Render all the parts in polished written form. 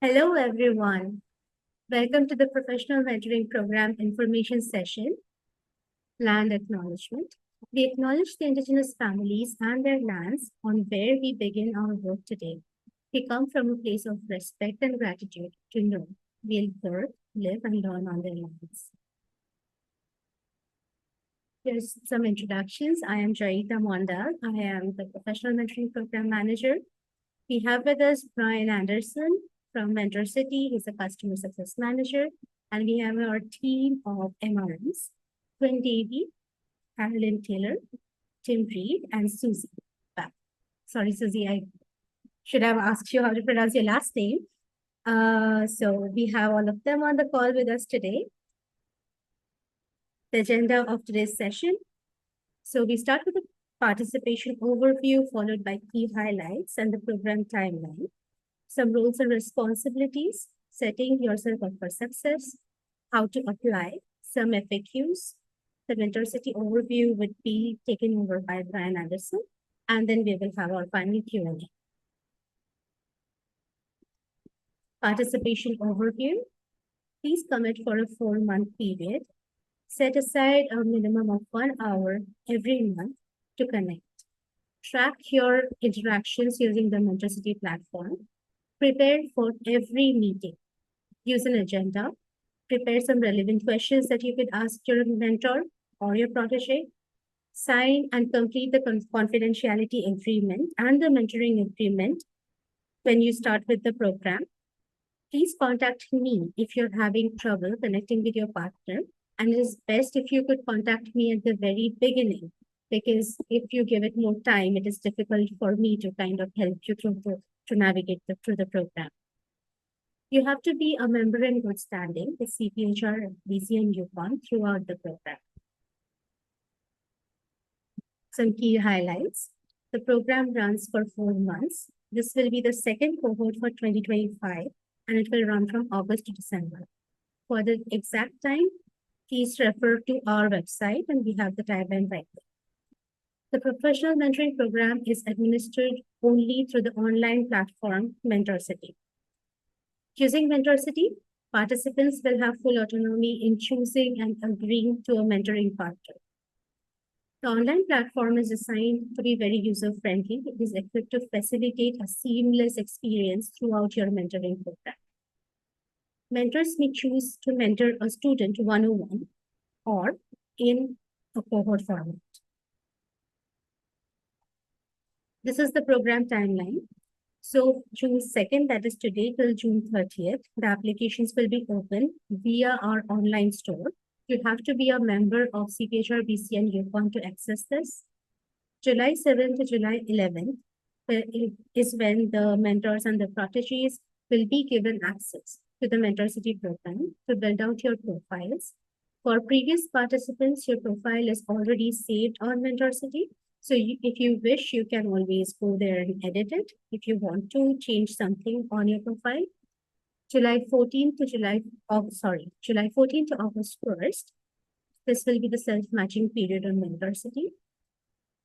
Hello, everyone. Welcome to the Professional Mentoring Program Information Session, Land Acknowledgement. We acknowledge the indigenous families and their lands on where we begin our work today. We come from a place of respect and gratitude to know we'll work, live, and learn on their lands. Here's some introductions. I am Joyita Mondal. I am the Professional Mentoring Program Manager. We have with us Brian Anderson from MentorCity. He's a Customer Success Manager. And we have our team of MRMs, Quinn Davey, Carolyn Taylor, Tim Reed, and Susie. Sorry, Susie, I should have asked you how to pronounce your last name. So we have all of them on the call with us today. The agenda of today's session. So we start with a participation overview followed by key highlights and the program timeline. Some roles and responsibilities, setting yourself up for success, how to apply, some FAQs. The MentorCity overview would be taken over by Brian Anderson, and then we will have our final Q&A. Participation overview. Please commit for a 4-month period. Set aside a minimum of 1 hour every month to connect. Track your interactions using the MentorCity platform. Prepare for every meeting. Use an agenda. Prepare some relevant questions that you could ask your mentor or your protege. Sign and complete the confidentiality agreement and the mentoring agreement when you start with the program. Please contact me if you're having trouble connecting with your partner. And it is best if you could contact me at the very beginning, because if you give it more time, it is difficult for me to kind of help you to navigate through the program. You have to be a member in good standing with CPHR, BC, and Yukon throughout the program. Some key highlights. The program runs for 4 months. This will be the second cohort for 2025, and it will run from August to December. For the exact time, please refer to our website, and we have the timeline right there. The professional mentoring program is administered only through the online platform MentorCity. Using MentorCity, participants will have full autonomy in choosing and agreeing to a mentoring partner. The online platform is designed to be very user-friendly. It is equipped to facilitate a seamless experience throughout your mentoring program. Mentors may choose to mentor a student one-on-one or in a cohort format. This is the program timeline. So June 2nd, that is today, till June 30th, the applications will be open via our online store. You have to be a member of CPHR, BC, and Yukon to access this. July 7th to July 11th is when the mentors and the protégés will be given access to the MentorCity program to build out your profiles. For previous participants, your profile is already saved on MentorCity. So if you wish, you can always go there and edit it. If you want to change something on your profile, July 14th to August 1st, this will be the self-matching period on MentorCity.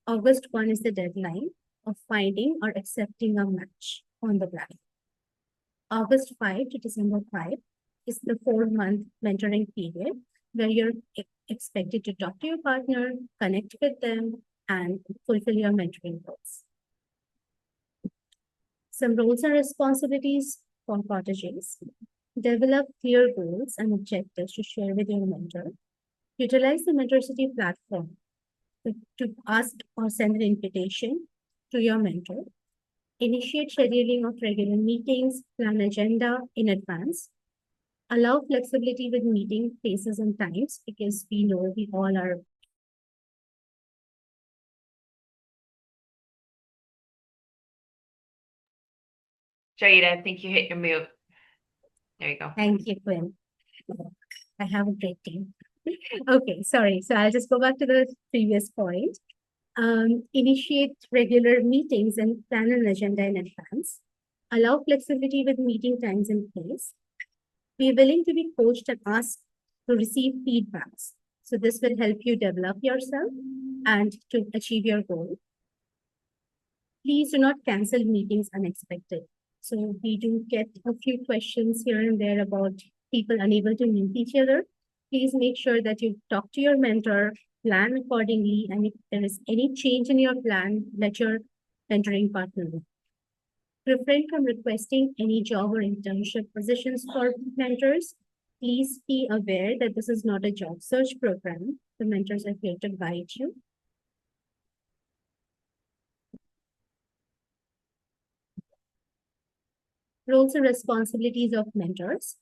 August 1 is the deadline of finding or accepting a match on the platform. August 5 to December 5 is the 4-month mentoring period where you're expected to talk to your partner, connect with them, and fulfill your mentoring goals. Some roles and responsibilities for protégés. Develop clear goals and objectives to share with your mentor. Utilize the MentorCity platform to ask or send an invitation to your mentor. Initiate scheduling of regular meetings, plan agenda in advance. Allow flexibility with meeting places and times, because we know we all are. Joyita, I think you hit your mute. There you go. Thank you, Quinn. I have a great team. Okay, sorry. So I'll just go back to the previous point. Initiate regular meetings and plan an agenda in advance. Allow flexibility with meeting times in place. Be willing to be coached and ask to receive feedbacks. So this will help you develop yourself and to achieve your goal. Please do not cancel meetings unexpected. So we do get a few questions here and there about people unable to meet each other. Please make sure that you talk to your mentor, plan accordingly, and if there is any change in your plan, let your mentoring partner know. Refrain from requesting any job or internship positions for mentors. Please be aware that this is not a job search program. The mentors are here to guide you. Roles and responsibilities of mentors.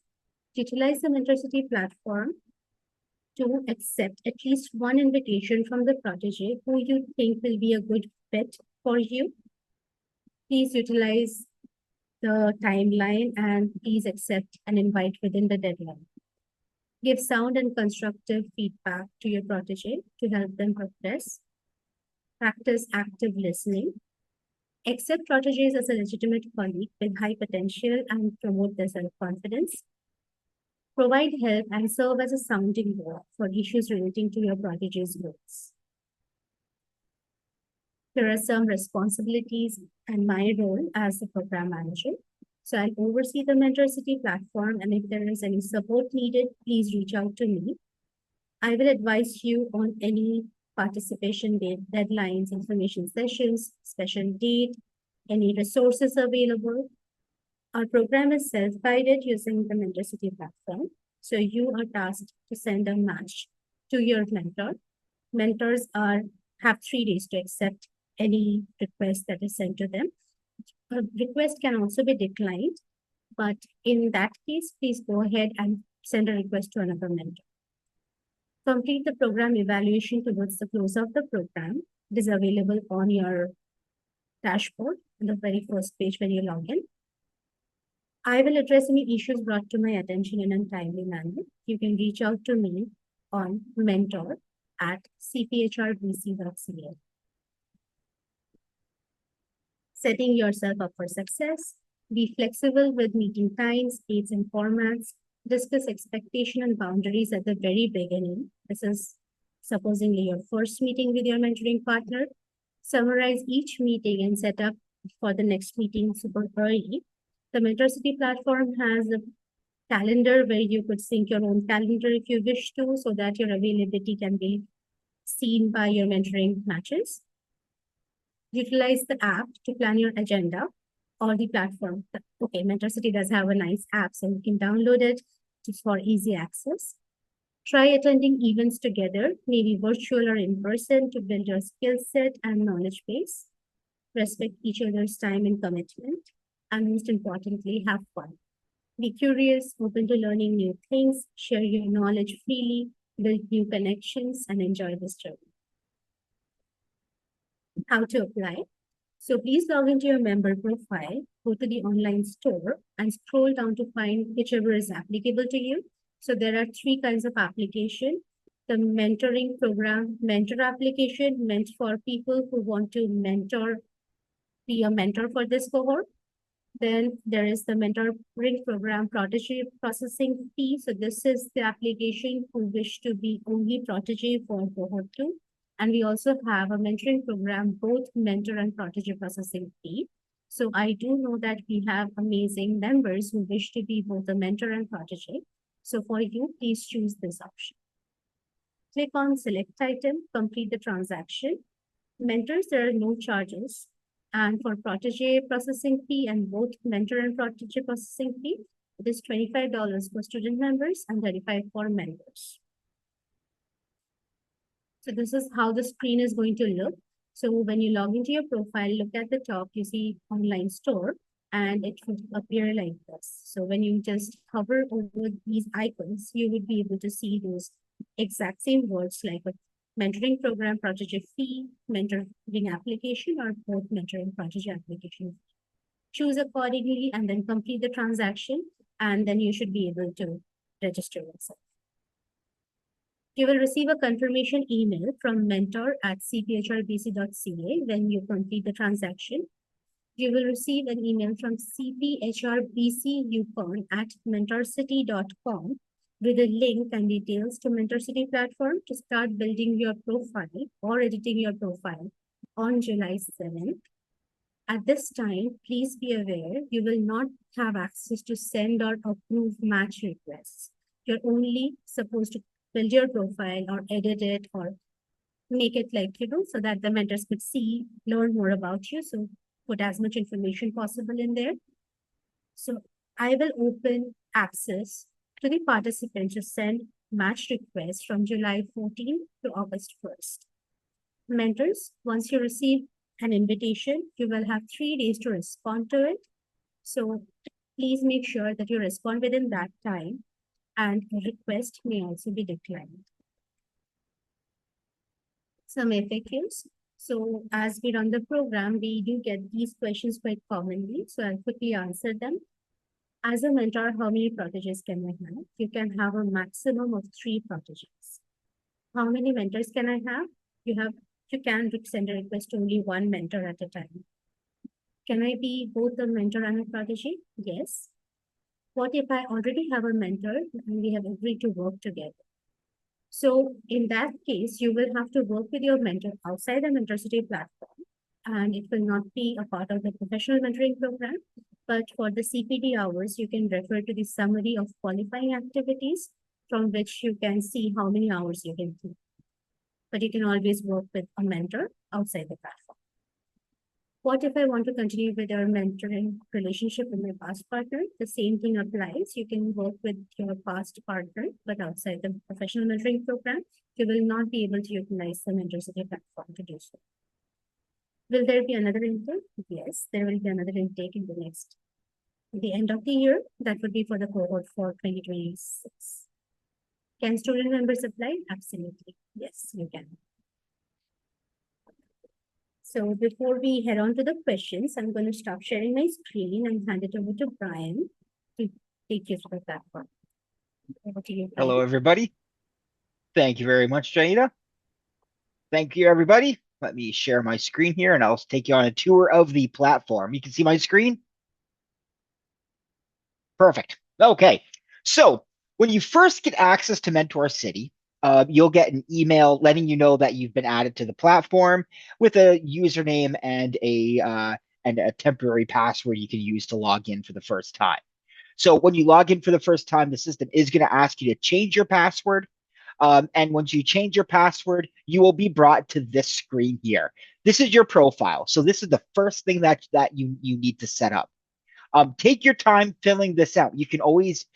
Utilize the MentorCity platform to accept at least one invitation from the protégé who you think will be a good fit for you. Please utilize the timeline and please accept an invite within the deadline. Give sound and constructive feedback to your protégé to help them progress. Practice active listening. Accept protégés as a legitimate colleague with high potential and promote their self-confidence. Provide help and serve as a sounding board for issues relating to your protégé's goals. There are some responsibilities and my role as the program manager. So I'll oversee the MentorCity platform, and if there is any support needed, please reach out to me. I will advise you on any participation date, deadlines, information sessions, special date, any resources available. Our program is self-guided using the MentorCity platform. So you are tasked to send a match to your mentor. Mentors have 3 days to accept any request that is sent to them. A request can also be declined, but in that case, please go ahead and send a request to another mentor. Complete the program evaluation towards the close of the program. It is available on your dashboard on the very first page when you log in. I will address any issues brought to my attention in a timely manner. You can reach out to me on mentor@cphrbc.ca. Setting yourself up for success. Be flexible with meeting times, dates, and formats. Discuss expectation and boundaries at the very beginning. This is supposedly your first meeting with your mentoring partner. Summarize each meeting and set up for the next meeting super early. The MentorCity platform has a calendar where you could sync your own calendar if you wish to, so that your availability can be seen by your mentoring matches. Utilize the app to plan your agenda or the platform. Okay, MentorCity does have a nice app, so you can download it just for easy access. Try attending events together, maybe virtual or in person, to build your skill set and knowledge base. Respect each other's time and commitment. And most importantly, have fun. Be curious, open to learning new things, share your knowledge freely, build new connections, and enjoy this journey. How to apply? So please log into your member profile, go to the online store, and scroll down to find whichever is applicable to you. So there are 3 kinds of application. The mentoring program, mentor application, meant for people who want to be a mentor for this cohort. Then there is the mentoring program protégé processing fee. So this is the application who wish to be only protégé for cohort 2. And we also have a mentoring program, both mentor and protégé processing fee. So I do know that we have amazing members who wish to be both a mentor and protégé. So for you, please choose this option. Click on select item, complete the transaction. Mentors, there are no charges. And for protégé processing fee and both mentor and protégé processing fee, it is $25 for student members and $35 for members. So this is how the screen is going to look. So when you log into your profile, look at the top, you see online store, and it would appear like this. So when you just hover over these icons, you would be able to see those exact same words like a mentoring program, protégé fee, mentoring application, or both mentoring protégé application. Choose accordingly and then complete the transaction, and then you should be able to register yourself. You will receive a confirmation email from mentor@cphrbc.ca when you complete the transaction. You will receive an email from CPHRBC Yukon at mentorcity.com with a link and details to MentorCity platform to start building your profile or editing your profile on July 7th. At this time, please be aware you will not have access to send or approve match requests. You're only supposed to build your profile or edit it or make it so that the mentors could see, learn more about you. So put as much information possible in there. So I will open access to the participants to send match requests from July 14th to August 1st. Mentors, once you receive an invitation, you will have 3 days to respond to it. So please make sure that you respond within that time, and a request may also be declined. Some FAQs. So as we run the program, we do get these questions quite commonly. So I'll quickly answer them. As a mentor, how many protégés can I have? You can have a maximum of 3 protégés. How many mentors can I have? You can send a request to only 1 mentor at a time. Can I be both a mentor and a protégé? Yes. What if I already have a mentor and we have agreed to work together? So in that case, you will have to work with your mentor outside the MentorCity platform, and it will not be a part of the professional mentoring program. But for the CPD hours, you can refer to the summary of qualifying activities from which you can see how many hours you can do. But you can always work with a mentor outside the platform. What if I want to continue with your mentoring relationship with my past partner? The same thing applies. You can work with your past partner, but outside the professional mentoring program, you will not be able to utilize the MentorCity platform to do so. Will there be another intake? Yes, there will be another intake in the end of the year. That would be for the cohort for 2026. Can student members apply? Absolutely. Yes, you can. So before we head on to the questions, I'm going to stop sharing my screen and hand it over to Brian to take you through the platform. Over to you, Brian. Hello, everybody. Thank you very much, Janita. Thank you, everybody. Let me share my screen here, and I'll take you on a tour of the platform. You can see my screen? Perfect. Okay. So when you first get access to MentorCity, you'll get an email letting you know that you've been added to the platform with a username and a temporary password you can use to log in for the first time. So when you log in for the first time, the system is going to ask you to change your password. And once you change your password, you will be brought to this screen here. This is your profile. So this is the first thing that you need to set up. Take your time filling this out. You can always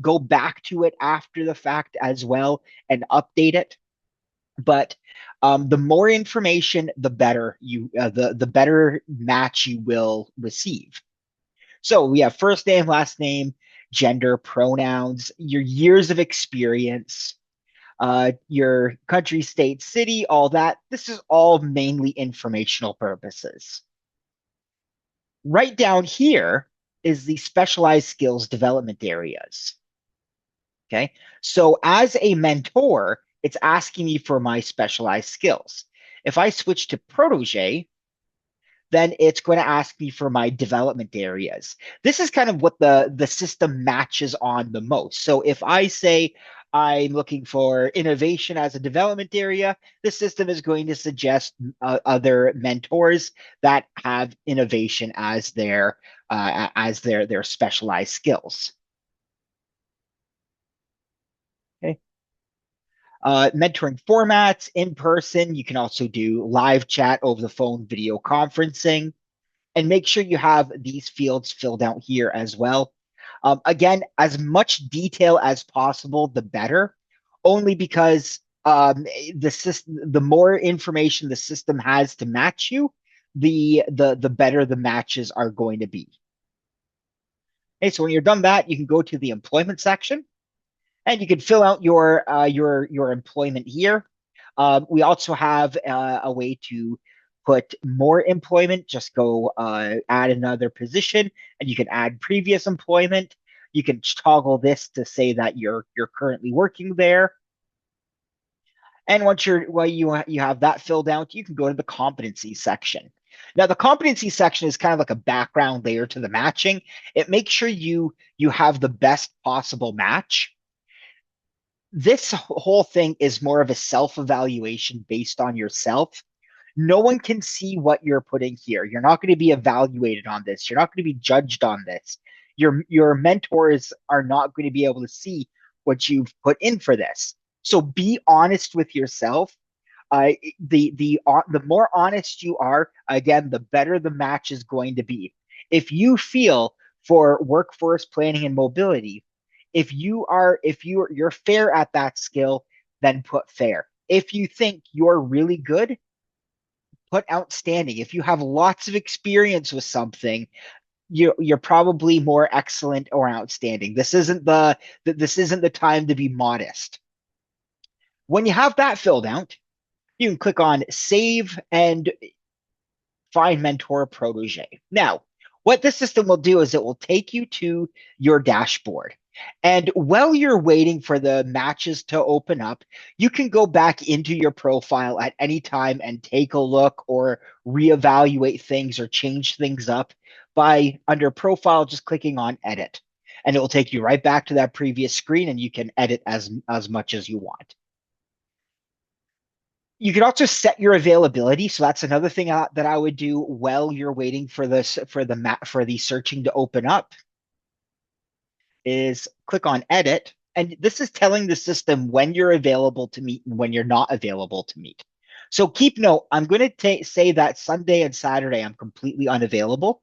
go back to it after the fact as well and update it. But the more information, the better the better match you will receive. So we have first name, last name, gender, pronouns, your years of experience, your country, state, city, all that. This is all mainly informational purposes. Right down here is the specialized skills development areas. Okay, so as a mentor, it's asking me for my specialized skills. If I switch to protege, then it's going to ask me for my development areas. This is kind of what the system matches on the most. So if I say I'm looking for innovation as a development area, the system is going to suggest other mentors that have innovation as their specialized skills. Okay. Mentoring formats, in person. You can also do live chat, over the phone, video conferencing, and make sure you have these fields filled out here as well. Again, as much detail as possible, the better, only because the more information the system has to match you, the better the matches are going to be. Okay, so when you're done that, you can go to the employment section, and you can fill out your employment here. We also have a way to put more employment. Just go add another position, and you can add previous employment. You can toggle this to say that you're currently working there. And once you have that filled out, you can go to the competency section. Now, the competency section is kind of like a background layer to the matching. It makes sure you have the best possible match. This whole thing is more of a self-evaluation based on yourself. No one can see what you're putting here. You're not going to be evaluated on this. You're not going to be judged on this. Your mentors are not going to be able to see what you've put in for this. So be honest with yourself. The more honest you are, again, the better the match is going to be. If you feel for workforce planning and mobility, if you're fair at that skill, then put fair. If you think you're really good, put outstanding. If you have lots of experience with something, you're probably more excellent or outstanding. This isn't the time to be modest. When you have that filled out, you can click on Save and find mentor protege. Now, what this system will do is it will take you to your dashboard. And while you're waiting for the matches to open up, you can go back into your profile at any time and take a look or reevaluate things or change things up by under profile, just clicking on edit. And it will take you right back to that previous screen and you can edit as much as you want. You can also set your availability. So that's another thing that I would do while you're waiting for the searching to open up is click on edit. And this is telling the system when you're available to meet and when you're not available to meet. So keep note, I'm going to say that Sunday and Saturday, I'm completely unavailable.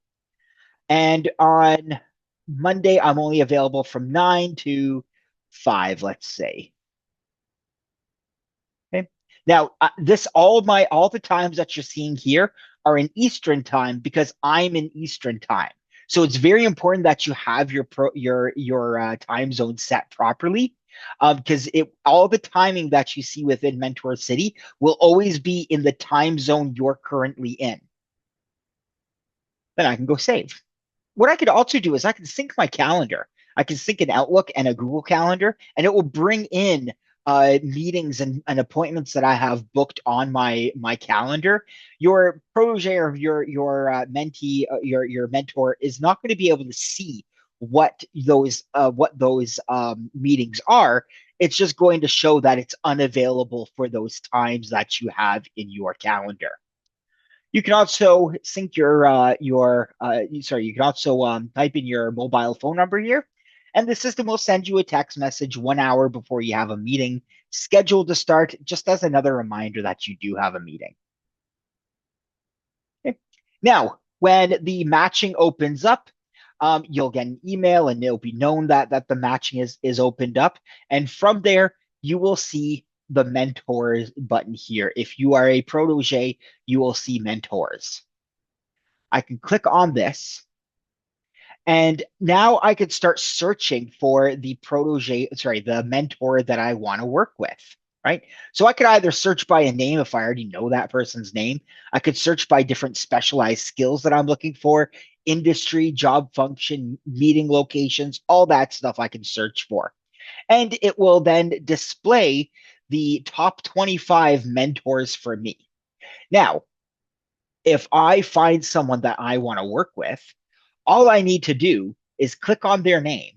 And on Monday, I'm only available from 9 to 5, let's say. Now, all the times that you're seeing here are in Eastern time because I'm in Eastern time. So it's very important that you have your time zone set properly, because all the timing that you see within MentorCity will always be in the time zone you're currently in. Then I can go save. What I could also do is I can sync my calendar. I can sync an Outlook and a Google Calendar, and it will bring in meetings and appointments that I have booked on my calendar. Your protege or your mentee, your mentor is not going to be able to see what those meetings are. It's just going to show that it's unavailable for those times that you have in your calendar. You can also sync you can also type in your mobile phone number here, and the system will send you a text message 1 hour before you have a meeting scheduled to start, just as another reminder that you do have a meeting. Okay. Now, when the matching opens up, you'll get an email and it'll be known that the matching is opened up. And from there, you will see the mentors button here. If you are a protege, you will see mentors. I can click on this. And now I could start searching for the mentor that I want to work with, right? So I could either search by a name if I already know that person's name. I could search by different specialized skills that I'm looking for, industry, job function, meeting locations, all that stuff I can search for. And it will then display the top 25 mentors for me. Now, if I find someone that I want to work with, all I need to do is click on their name.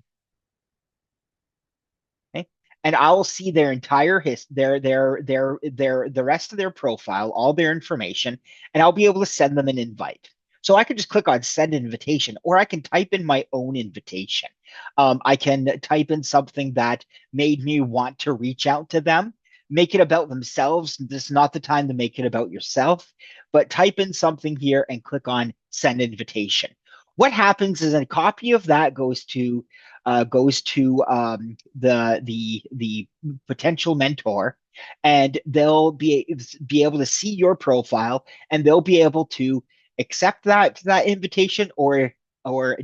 Okay? And I will see their entire the rest of their profile, all their information, and I'll be able to send them an invite. So I can just click on send invitation, or I can type in my own invitation. I can type in something that made me want to reach out to them, make it about themselves. This is not the time to make it about yourself, but type in something here and click on send invitation. What happens is a copy of that goes to the potential mentor, and they'll be able to see your profile, and they'll be able to accept that invitation or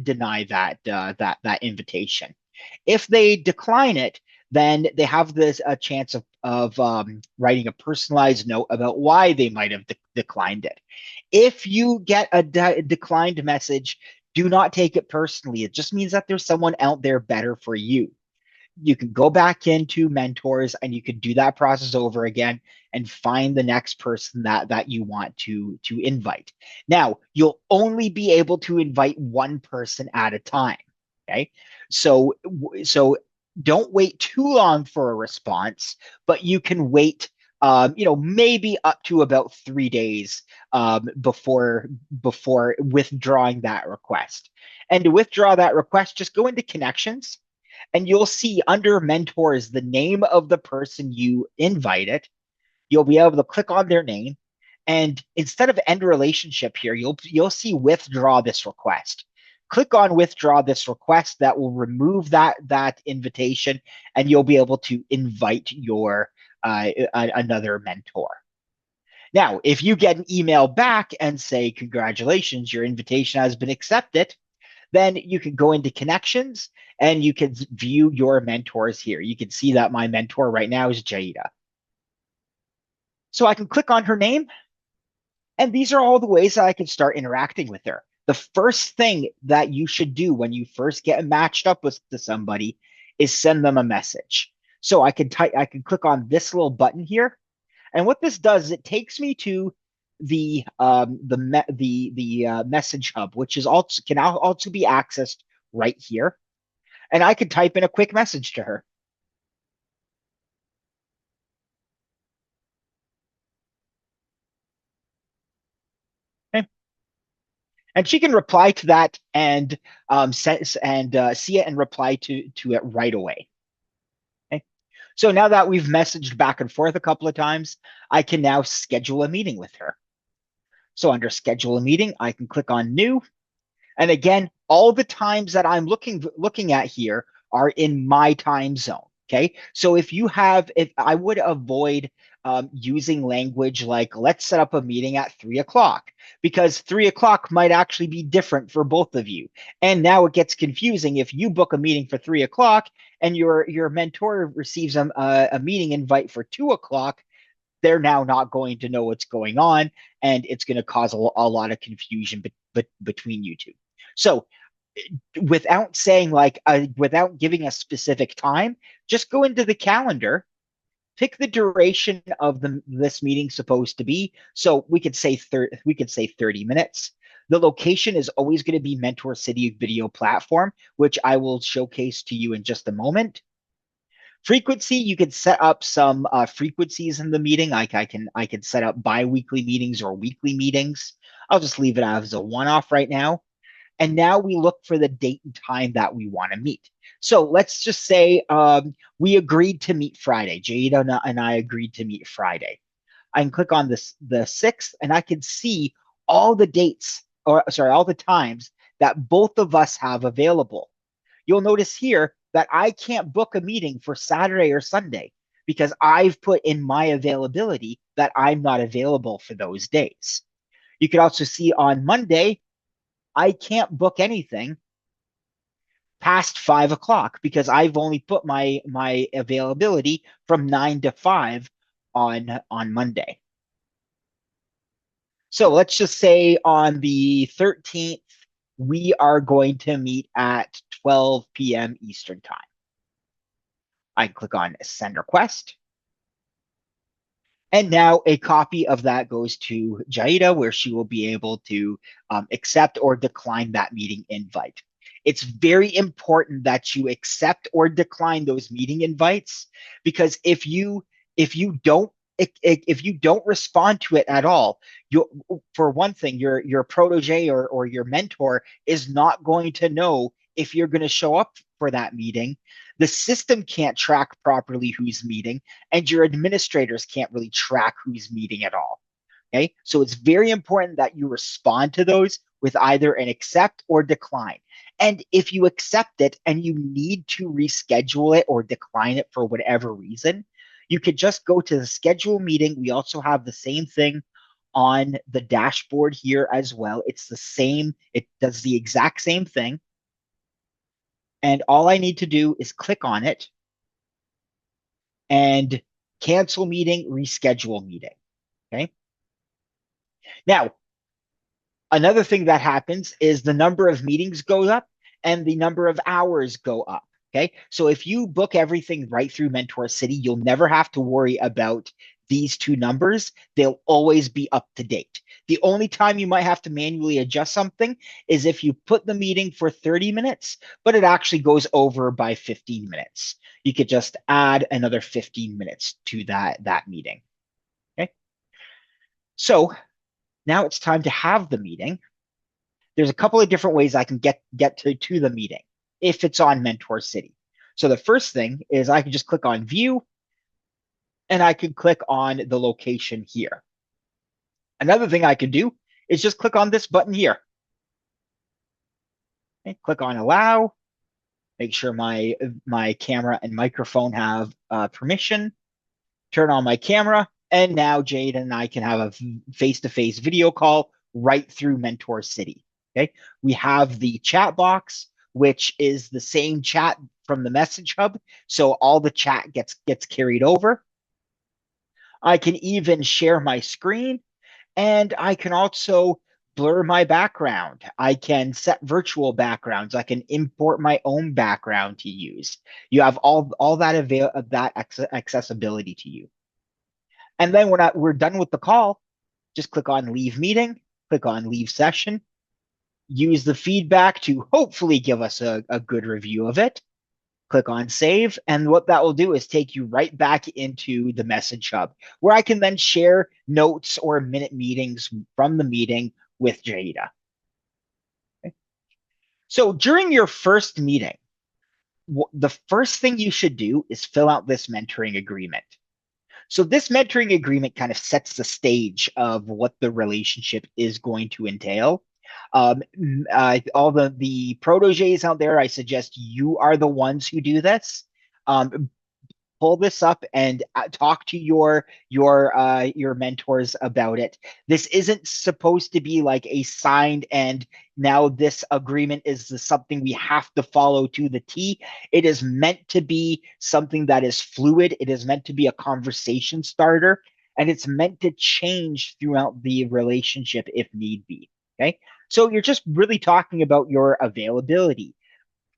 deny that invitation. If they decline it, then they have a chance of writing a personalized note about why they might have declined it. If you get a declined message, do not take it personally. It just means that there's someone out there better for you. You can go back into mentors and you can do that process over again and find the next person that you want to invite. Now, you'll only be able to invite one person at a time. Okay. So don't wait too long for a response, but you can wait maybe up to about 3 days before withdrawing that request. And to withdraw that request, just go into connections and you'll see under mentors the name of the person you invited. You'll be able to click on their name. And instead of end relationship here, you'll see withdraw this request. Click on withdraw this request. That will remove that invitation, and you'll be able to invite your another mentor. Now, if you get an email back and say, congratulations, your invitation has been accepted, then you can go into connections and you can view your mentors here. You can see that my mentor right now is Jaida. So I can click on her name, and these are all the ways that I can start interacting with her. The first thing that you should do when you first get matched up with somebody is send them a message. So I can click on this little button here, and what this does is it takes me to the message hub, which can also be accessed right here, and I can type in a quick message to her. Okay. And she can reply to that and see it and reply to it right away. Okay. So now that we've messaged back and forth a couple of times, I can now schedule a meeting with her. So under schedule a meeting, I can click on new. And again, all the times that I'm looking at here are in my time zone. Okay. So if I would avoid using language like, let's set up a meeting at 3 o'clock, because 3 o'clock might actually be different for both of you. And now it gets confusing if you book a meeting for 3 o'clock and your mentor receives a meeting invite for 2 o'clock. They're now not going to know what's going on, and it's going to cause a lot of confusion between you two. So without saying without giving a specific time, just go into the calendar, pick the duration of this meeting supposed to be. So we could say 30 minutes. The location is always going to be MentorCity video platform, which I will showcase to you in just a moment. Frequency, you could set up some frequencies in the meeting. I can set up bi-weekly meetings or weekly meetings. I'll just leave it as a one-off right now. And now we look for the date and time that we want to meet. So let's just say we agreed to meet Friday. Jaida and I agreed to meet Friday. I can click on the 6th, and I can see all the dates, all the times that both of us have available. You'll notice here that I can't book a meeting for Saturday or Sunday because I've put in my availability that I'm not available for those days. You can also see on Monday, I can't book anything past 5 o'clock because I've only put my availability from 9 to 5 on Monday. So let's just say on the 13th, we are going to meet at 12 p.m. Eastern time. I can click on send request. And now a copy of that goes to Jaida, where she will be able to accept or decline that meeting invite. It's very important that you accept or decline those meeting invites, because if you don't respond to it at all, for one thing, your protege or your mentor is not going to know if you're going to show up for that meeting. The system can't track properly who's meeting, and your administrators can't really track who's meeting at all. Okay, so it's very important that you respond to those with either an accept or decline. And if you accept it and you need to reschedule it or decline it for whatever reason, you could just go to the schedule meeting. We also have the same thing on the dashboard here as well. It's the same, it does the exact same thing. And all I need to do is click on it and cancel meeting, reschedule meeting. Okay. Now, another thing that happens is the number of meetings goes up and the number of hours go up. Okay. So if you book everything right through MentorCity, you'll never have to worry about these two numbers. They'll always be up to date. The only time you might have to manually adjust something is if you put the meeting for 30 minutes, but it actually goes over by 15 minutes. You could just add another 15 minutes to that meeting. So now it's time to have the meeting. There's a couple of different ways I can get to the meeting if it's on MentorCity. So the first thing is I can just click on view and I can click on the location here. Another thing I can do is just click on this button here. Okay, click on allow, make sure my camera and microphone have permission, turn on my camera, and now Jade and I can have a face-to-face video call right through MentorCity. Okay, we have the chat box, which is the same chat from the message hub, so all the chat gets carried over. I can even share my screen, and I can also blur my background. I can set virtual backgrounds. I can import my own background to use. You have all that accessibility to you. And then when we're done with the call, just click on leave meeting, click on leave session, use the feedback to hopefully give us a good review of it. Click on save, and what that will do is take you right back into the message hub, where I can then share notes or minute meetings from the meeting with Jada. Okay. So during your first meeting, the first thing you should do is fill out this mentoring agreement. So this mentoring agreement kind of sets the stage of what the relationship is going to entail. All the protégés out there, I suggest you are the ones who do this. Pull this up and talk to your mentors about it. This isn't supposed to be like a signed and now this agreement is something we have to follow to the T. It is meant to be something that is fluid. It is meant to be a conversation starter, and it's meant to change throughout the relationship if need be. Okay, so you're just really talking about your availability.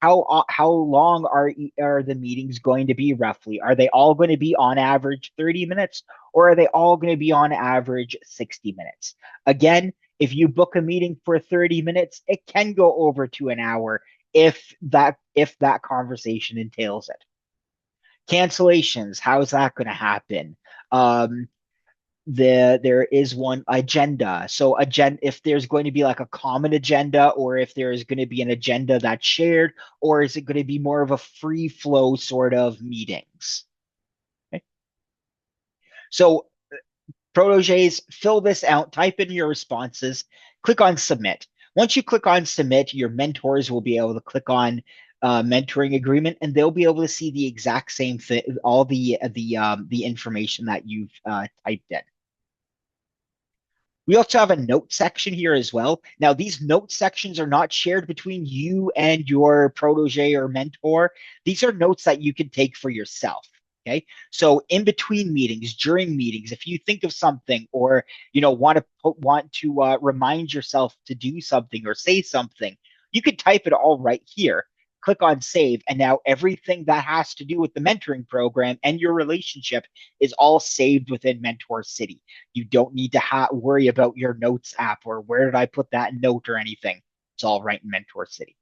How long are the meetings going to be roughly? Are they all going to be on average 30 minutes, or are they all going to be on average 60 minutes? Again, if you book a meeting for 30 minutes, it can go over to an hour if that conversation entails it. Cancellations, how is that going to happen? There is one agenda. So if there's going to be like a common agenda, or if there is going to be an agenda that's shared, or is it going to be more of a free flow sort of meetings? Okay. So protégés, fill this out, type in your responses, click on submit. Once you click on submit, your mentors will be able to click on mentoring agreement, and they'll be able to see the exact same thing, all the information that you've typed in. We also have a note section here as well. Now, these note sections are not shared between you and your protege or mentor. These are notes that you can take for yourself. Okay, so in between meetings, during meetings, if you think of something, or want to remind yourself to do something or say something, you could type it all right here. Click on save, and now everything that has to do with the mentoring program and your relationship is all saved within MentorCity. You don't need to worry about your notes app or where did I put that note or anything. It's all right in MentorCity.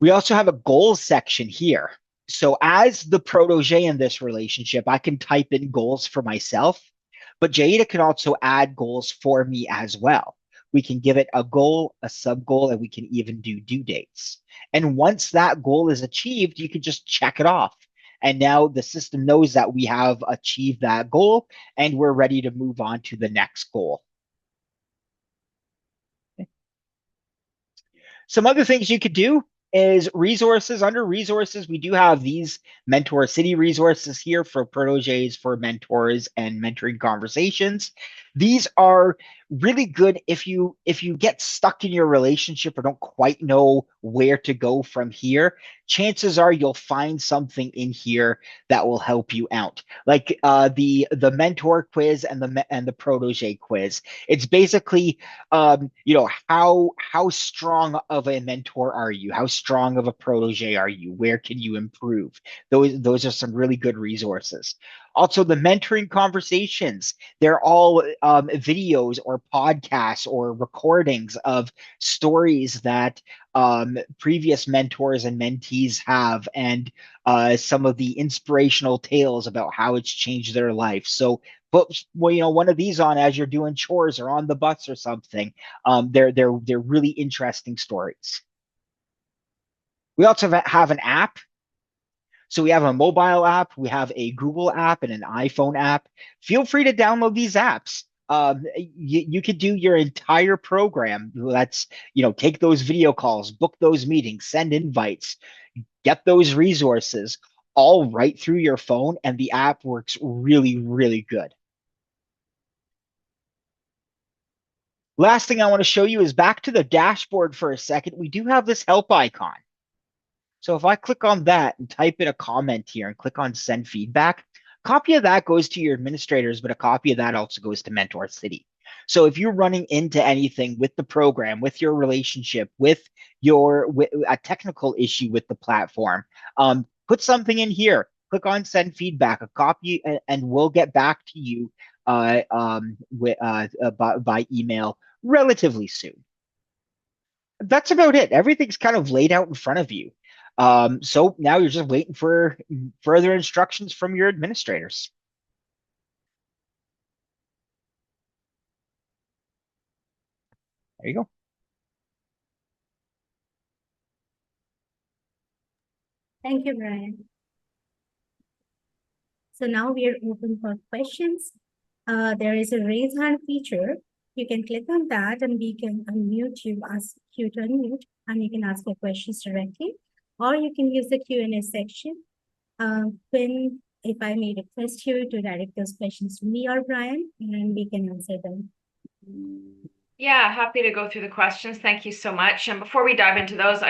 We also have a goals section here. So as the protege in this relationship, I can type in goals for myself, but Jada can also add goals for me as well. We can give it a goal, a sub goal, and we can even do due dates. And once that goal is achieved, you can just check it off. And now the system knows that we have achieved that goal and we're ready to move on to the next goal. Okay. Some other things you could do is resources. Under resources, we do have these MentorCity resources here for protégés, for mentors, and mentoring conversations. These are really good if you get stuck in your relationship or don't quite know where to go from here. Chances are you'll find something in here that will help you out, like the mentor quiz and the protege quiz. It's basically how strong of a mentor are you? How strong of a protege are you? Where can you improve? Those are some really good resources. Also, the mentoring conversations, they're all videos or podcasts or recordings of stories that previous mentors and mentees have, and some of the inspirational tales about how it's changed their life. So put, well, one of these on as you're doing chores or on the bus or something. They're really interesting stories. We also have an app. So we have a mobile app, we have a Google app, and an iPhone app. Feel free to download these apps. You could do your entire program. Let's, take those video calls, book those meetings, send invites, get those resources all right through your phone, and the app works really, really good. Last thing I want to show you is back to the dashboard for a second. We do have this help icon. So if I click on that and type in a comment here and click on send feedback, a copy of that goes to your administrators, but a copy of that also goes to MentorCity. So if you're running into anything with the program, with your relationship, with a technical issue with the platform, put something in here. Click on send feedback, a copy, and we'll get back to you by email relatively soon. That's about it. Everything's kind of laid out in front of you. So now you're just waiting for further instructions from your administrators. There you go. Thank you, Brian. So now we are open for questions. There is a raise hand feature. You can click on that and we can unmute you, ask you to unmute, and you can ask your questions directly. Or you can use the Q&A section. If I may request you to direct those questions to me or Brian, and we can answer them. Yeah, happy to go through the questions. Thank you so much. And before we dive into those,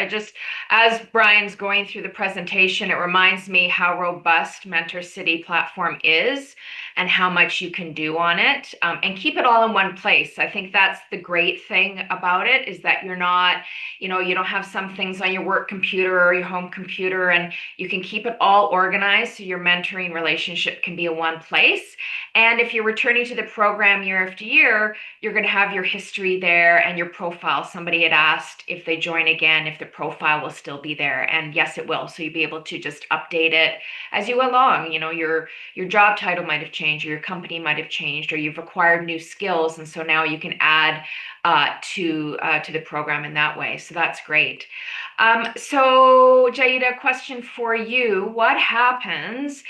as Brian's going through the presentation, it reminds me how robust MentorCity platform is and how much you can do on it, and keep it all in one place. I think that's the great thing about it, is that you're not, you don't have some things on your work computer or your home computer, and you can keep it all organized so your mentoring relationship can be in one place. And if you're returning to the program year after year, you're going to have your history there and your profile. Somebody had asked if they join again, if the profile will still be there. And yes, it will. So you'll be able to just update it as you go along. Your job title might have changed, or your company might have changed, or you've acquired new skills. And so now you can add to the program in that way. So that's great. So Jaida, question for you. What happens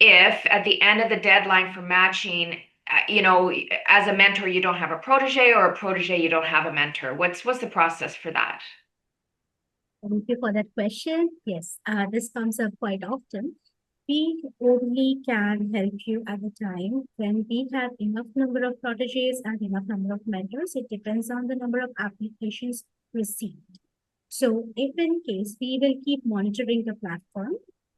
if at the end of the deadline for matching, as a mentor, you don't have a protege, or a protege, you don't have a mentor? What's the process for that? Thank you for that question. Yes, this comes up quite often. We only can help you at the time when we have enough number of proteges and enough number of mentors. It depends on the number of applications received. So if in case, we will keep monitoring the platform,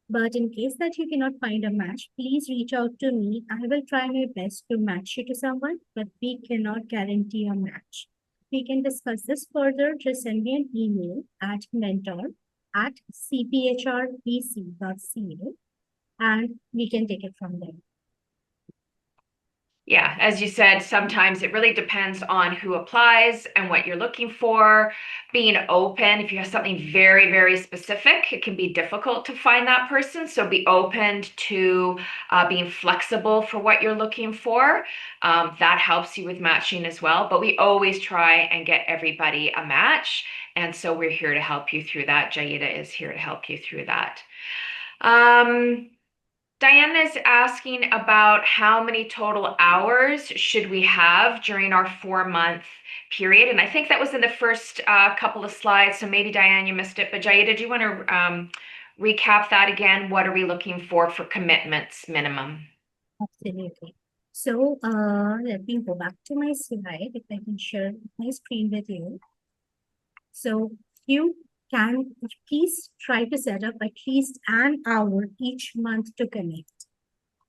but in case that you cannot find a match, please reach out to me. I will try my best to match you to someone, but we cannot guarantee a match. We can discuss this further. Just send me an email at mentor@cphrpc.ca, and we can take it from there. Yeah, as you said, sometimes it really depends on who applies and what you're looking for. Being open, if you have something very, very specific, it can be difficult to find that person. So be open to being flexible for what you're looking for. That helps you with matching as well. But we always try and get everybody a match. And so we're here to help you through that. Jaida is here to help you through that. Diana is asking about how many total hours should we have during our 4-month period. And I think that was in the first couple of slides. So maybe Diane, you missed it. But Jaida, do you want to recap that again? What are we looking for commitments minimum? Absolutely. So let me go back to my slide, if I can share my screen with you. So you can please try to set up at least an hour each month to connect.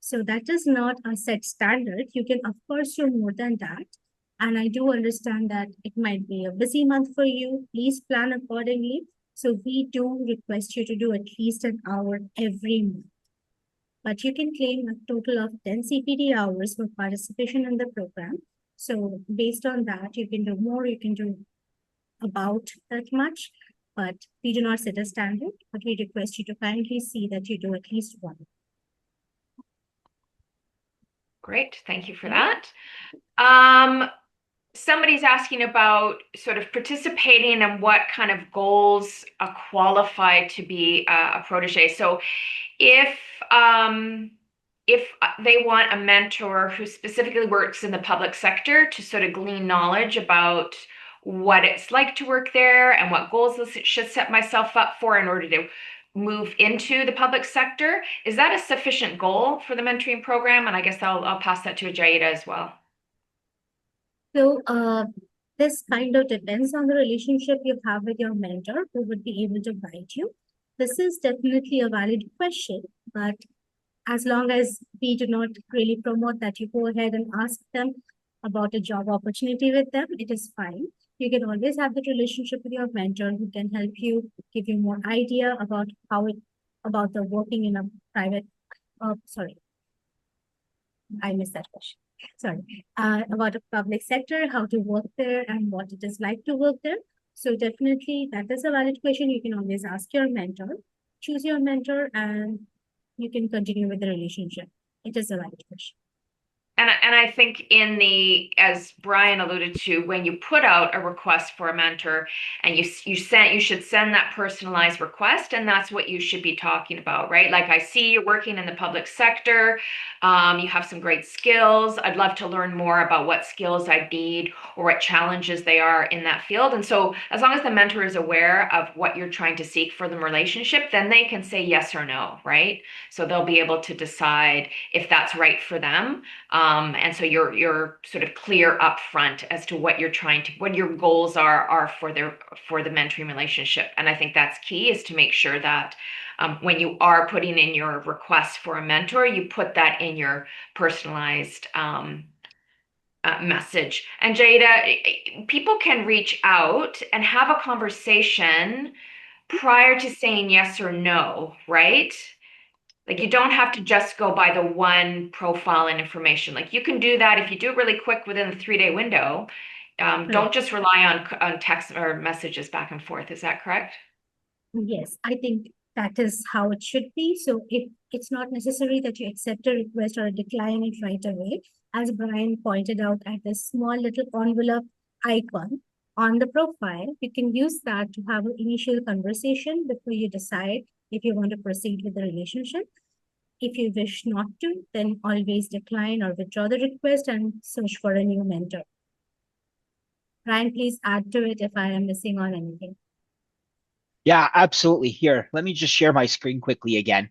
So that is not a set standard. You can, of course, do more than that. And I do understand that it might be a busy month for you. Please plan accordingly. So we do request you to do at least an hour every month. But you can claim a total of 10 CPD hours for participation in the program. So based on that, you can do more, you can do about that much, but we do not set a standard, but we request you to kindly see that you do at least one. Great. Thank you for Okay. that. Somebody's asking about sort of participating and what kind of goals qualify to be a protege. So if um, if they want a mentor who specifically works in the public sector to sort of glean knowledge about what it's like to work there and what goals I should set myself up for in order to move into the public sector, is that a sufficient goal for the mentoring program? And I guess I'll pass that to Jaida as well. So this kind of depends on the relationship you have with your mentor who would be able to guide you. This is definitely a valid question, but as long as we do not really promote that you go ahead and ask them about a job opportunity with them, it is fine. You can always have that relationship with your mentor who can help you, give you more idea about about the working in a private, sorry, I missed that question. Sorry, about a public sector, how to work there and what it is like to work there. So definitely that is a valid question. You can always ask your mentor, choose your mentor, and you can continue with the relationship. It is a valid question. And I think as Brian alluded to, when you put out a request for a mentor and you should send that personalized request, and that's what you should be talking about, right? Like, I see you're working in the public sector, you have some great skills. I'd love to learn more about what skills I need or what challenges they are in that field. And so as long as the mentor is aware of what you're trying to seek for the relationship, then they can say yes or no, right? So they'll be able to decide if that's right for them. And so you're sort of clear up front as to what your goals are for the mentoring relationship. And I think that's key, is to make sure that when you are putting in your request for a mentor, you put that in your personalized message. And Jada, people can reach out and have a conversation prior to saying yes or no, right? Like, you don't have to just go by the one profile and information. Like, you can do that if you do it really quick within the 3-day window. Don't just rely on text or messages back and forth. Is that correct? Yes, I think that is how it should be. So it's not necessary that you accept a request or decline it right away. As Brian pointed out, at this small little envelope icon on the profile, you can use that to have an initial conversation before you decide if you want to proceed with the relationship. If you wish not to, then always decline or withdraw the request and search for a new mentor. Brian, please add to it if I am missing on anything. Yeah, absolutely. Here, let me just share my screen quickly again.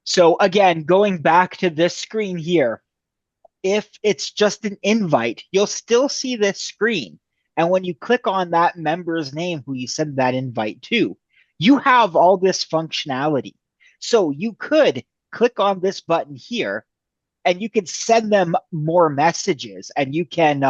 So again, going back to this screen here, if it's just an invite, you'll still see this screen. And when you click on that member's name who you send that invite to, you have all this functionality. So you could click on this button here and you can send them more messages, and you can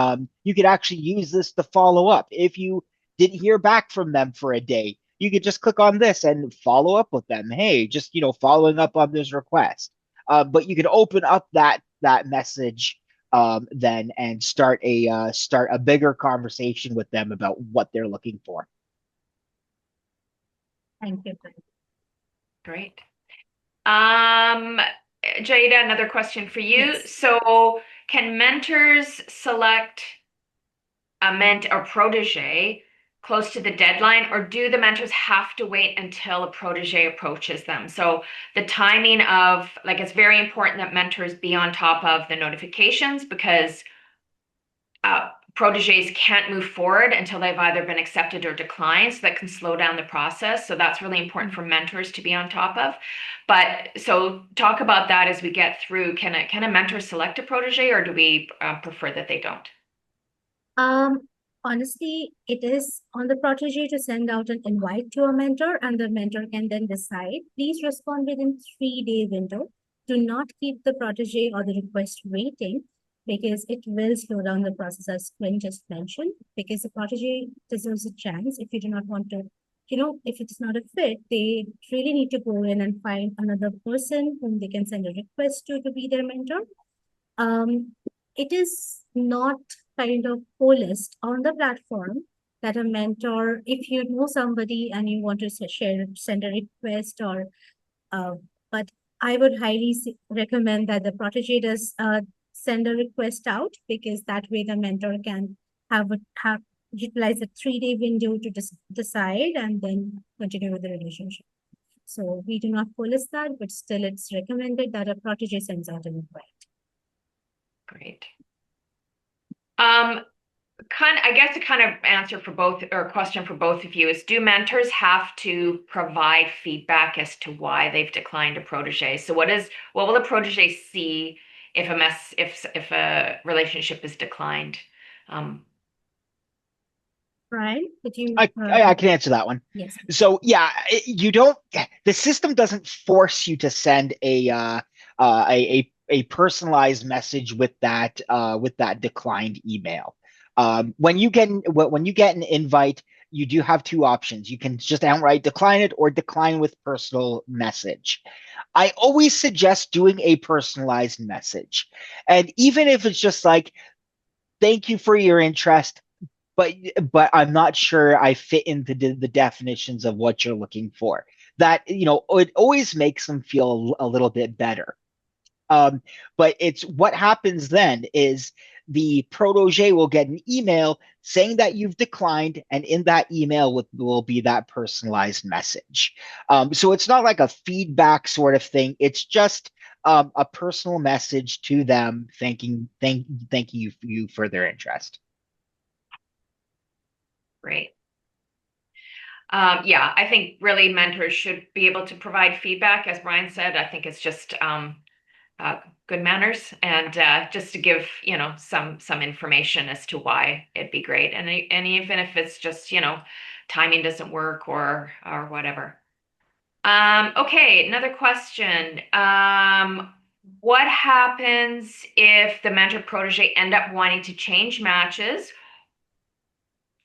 actually use this to follow up. If you didn't hear back from them for a day, you could just click on this and follow up with them. Hey, just following up on this request. But you can open up that message then and start a bigger conversation with them about what they're looking for. Thank you. Great. Jada, another question for you. Yes. So can mentors select a protege close to the deadline, or do the mentors have to wait until a protege approaches them? So the timing of, like, it's very important that mentors be on top of the notifications, because proteges can't move forward until they've either been accepted or declined. So that can slow down the process. So that's really important for mentors to be on top of. But so talk about that as we get through. Can a mentor select a protege, or do we prefer that they don't? Honestly, it is on the protege to send out an invite to a mentor, and the mentor can then decide. Please respond within 3-day window. Do not keep the protege or the request waiting, because it will slow down the process, as Quinn just mentioned, because the protege deserves a chance. If you do not want to, if it's not a fit, they really need to go in and find another person whom they can send a request to be their mentor. It is not kind of polished on the platform that a mentor, if you know somebody and you want to send a request, or but I would highly recommend that the protege does send a request out, because that way the mentor can have utilize a 3-day window to decide and then continue with the relationship. So we do not police that, but still it's recommended that a protege sends out an invite. Great. I guess a kind of answer for both, or question for both of you, is, do mentors have to provide feedback as to why they've declined a protege? So what will a protege see if a relationship is declined? Brian, could you? I can answer that one. Yes. So yeah, the system doesn't force you to send a personalized message with that declined email. When you get an invite, you do have two options. You can just outright decline it, or decline with personal message. I always suggest doing a personalized message. And even if it's just like, thank you for your interest, but I'm not sure I fit into the definitions of what you're looking for. That, it always makes them feel a little bit better. But it's what happens then is the protege will get an email saying that you've declined, and in that email will be that personalized message. So it's not like a feedback sort of thing. It's just a personal message to them, thanking you for their interest. Great. Yeah, I think really mentors should be able to provide feedback. As Brian said, I think it's just good manners, and just to give some information as to why it'd be great, and even if it's just timing doesn't work or whatever. Okay, another question. What happens if the mentor protege end up wanting to change matches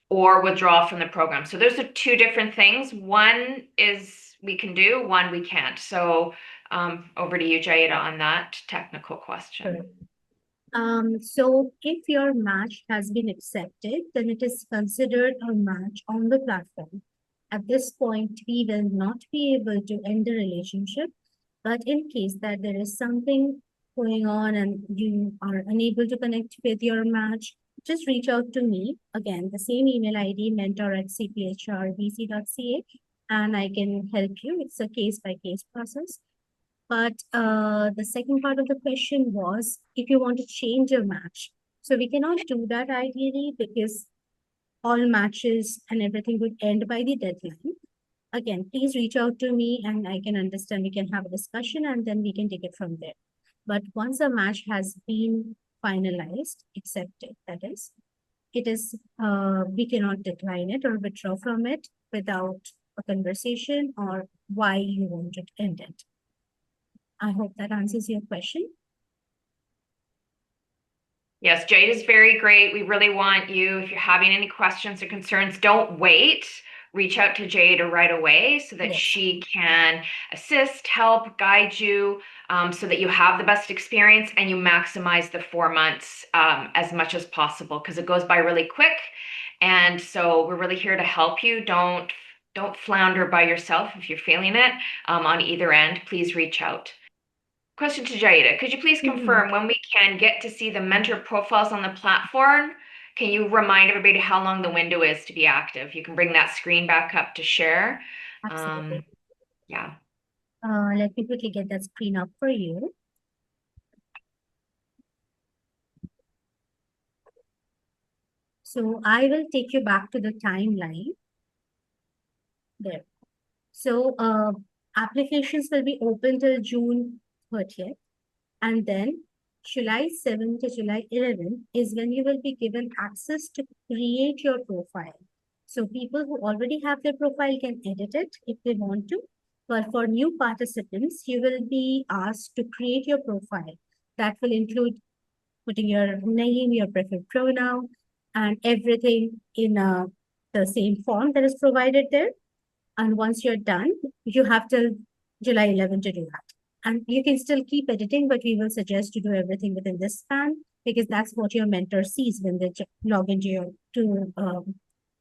or withdraw from the program? So those are two different things. One is we can do, one we can't. So over to you, Jaida, on that technical question. So if your match has been accepted, then it is considered a match on the platform. At this point, we will not be able to end the relationship, but in case that there is something going on and you are unable to connect with your match, just reach out to me. Again, the same email ID, mentor@cphrvc.ca, and I can help you. It's a case-by-case process. But the second part of the question was if you want to change a match. So we cannot do that ideally, because all matches and everything would end by the deadline. Again, please reach out to me and I can understand. We can have a discussion and then we can take it from there. But once a match has been finalized, accepted, that is, we cannot decline it or withdraw from it without a conversation or why you want to end it. I hope that answers your question. Yes, Jade is very great. We really want you, if you're having any questions or concerns, don't wait. Reach out to Jade right away so that she can assist, help, guide you, so that you have the best experience and you maximize the 4 months as much as possible, because it goes by really quick. And so we're really here to help you. Don't flounder by yourself if you're feeling it on either end. Please reach out. Question to Jaida. Could you please confirm when we can get to see the mentor profiles on the platform? Can you remind everybody how long the window is to be active? You can bring that screen back up to share. Absolutely. Yeah. Let me quickly get that screen up for you. So I will take you back to the timeline. There. So applications will be open till June 30th. And then July 7th to July 11th is when you will be given access to create your profile. So people who already have their profile can edit it if they want to. But for new participants, you will be asked to create your profile. That will include putting your name, your preferred pronoun, and everything in the same form that is provided there. And once you're done, you have till July 11th to do that. And you can still keep editing, but we will suggest to do everything within this span, because that's what your mentor sees when they log into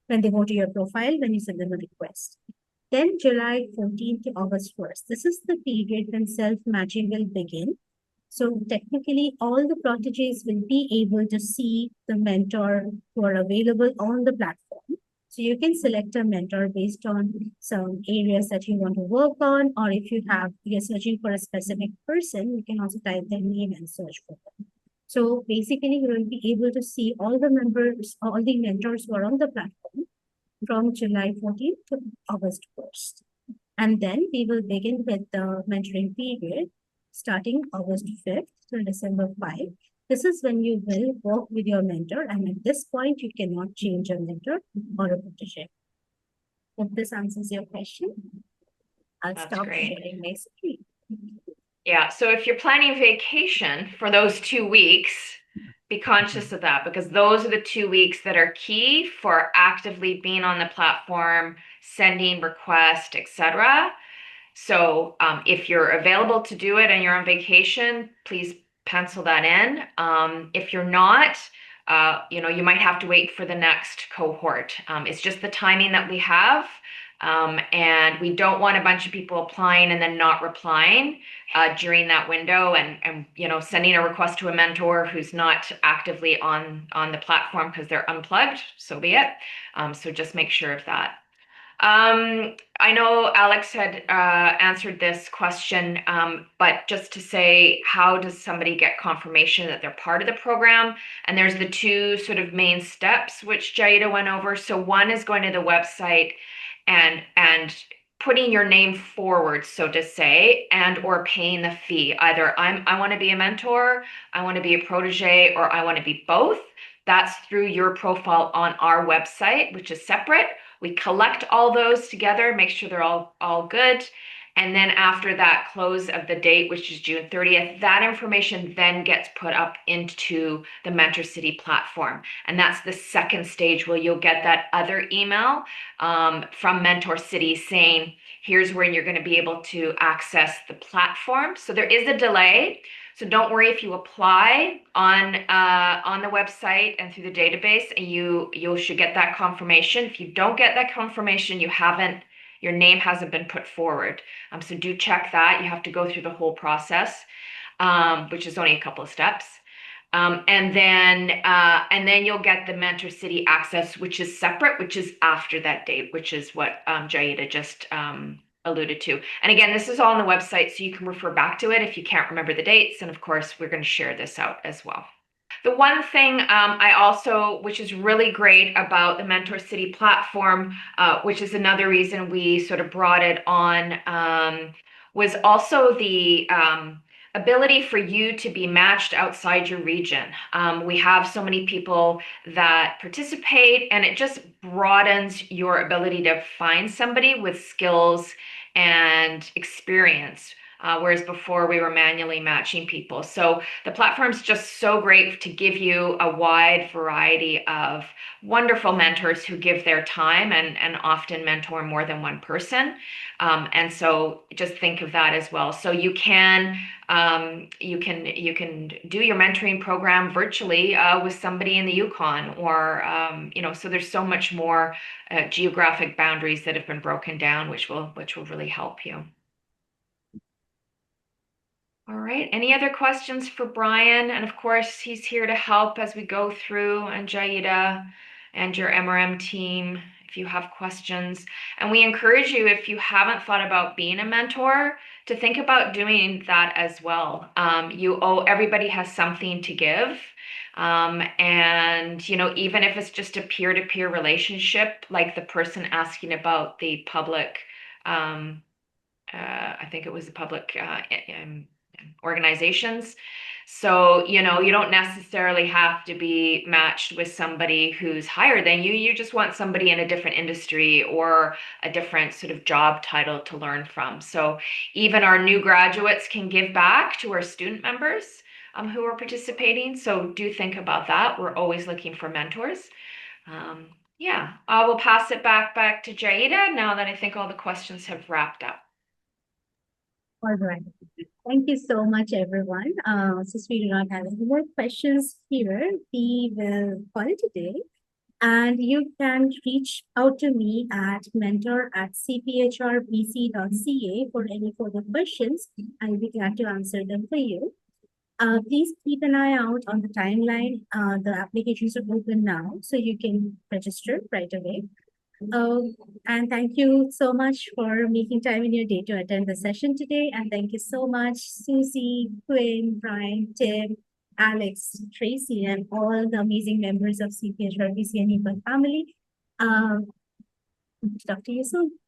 when they go to your profile, when you send them a request. Then July 14th to August 1st. This is the period when self-matching will begin. So technically, all the protégés will be able to see the mentor who are available on the platform. So you can select a mentor based on some areas that you want to work on, or if you're searching for a specific person, you can also type their name and search for them. So basically, you will be able to see all the members, all the mentors who are on the platform from July 14th to August 1st. And then we will begin with the mentoring period starting August 5th to December 5th. This is when you will work with your mentor, and at this point, you cannot change a mentor or a protégé. Hope this answers your question. I'll That's stop great. sharing my screen. Yeah, so if you're planning vacation for those 2 weeks, be conscious of that, because those are the 2 weeks that are key for actively being on the platform, sending requests, etc. So if you're available to do it and you're on vacation, please pencil that in. If you're not, you might have to wait for the next cohort. It's just the timing that we have. And we don't want a bunch of people applying and then not replying during that window, and sending a request to a mentor who's not actively on the platform because they're unplugged. So be it. So just make sure of that. I know Alex had answered this question, but just to say, how does somebody get confirmation that they're part of the program? And there's the two sort of main steps which Jaida went over. So one is going to the website and putting your name forward, so to say, and or paying the fee. Either I want to be a mentor, I want to be a protégé, or I want to be both. That's through your profile on our website, which is separate. We collect all those together, make sure they're all good. And then after that close of the date, which is June 30th, that information then gets put up into the MentorCity platform. And that's the second stage where you'll get that other email from MentorCity saying, here's where you're going to be able to access the platform. So there is a delay. So don't worry if you apply on the website and through the database, and you should get that confirmation. If you don't get that confirmation, your name hasn't been put forward. So do check that. You have to go through the whole process, which is only a couple of steps. And then you'll get the MentorCity access, which is separate, which is after that date, which is what Jaida just alluded to. And again, this is all on the website, so you can refer back to it if you can't remember the dates. And of course, we're going to share this out as well. The one thing which is really great about the MentorCity platform, which is another reason we sort of brought it on, was also the ability for you to be matched outside your region. We have so many people that participate, and it just broadens your ability to find somebody with skills and experience. Whereas before we were manually matching people. So the platform's just so great to give you a wide variety of wonderful mentors who give their time and often mentor more than one person. And so just think of that as well. So you can do your mentoring program virtually with somebody in the Yukon, or so there's so much more geographic boundaries that have been broken down, which will really help you. All right, any other questions for Brian? And of course, he's here to help as we go through, and Jaida and your MRM team, if you have questions. And we encourage you, if you haven't thought about being a mentor, to think about doing that as well. Everybody has something to give. And even if it's just a peer-to-peer relationship, like the person asking about the public, I think it was the public organizations. So, you don't necessarily have to be matched with somebody who's higher than you. You just want somebody in a different industry or a different sort of job title to learn from. So even our new graduates can give back to our student members who are participating. So do think about that. We're always looking for mentors. Yeah, I will pass it back to Jaida now that I think all the questions have wrapped up. All right. Thank you so much, everyone. Since we do not have any more questions here, we will call it a day. And you can reach out to me at mentor@cphrbc.ca for any further questions. I'll be glad to answer them for you. Please keep an eye out on the timeline. The applications are open now, so you can register right away. And thank you so much for making time in your day to attend the session today. And thank you so much, Susie, Quinn, Brian, Tim, Alex, Tracy, and all the amazing members of CPHR BC and Yukon family. Talk to you soon.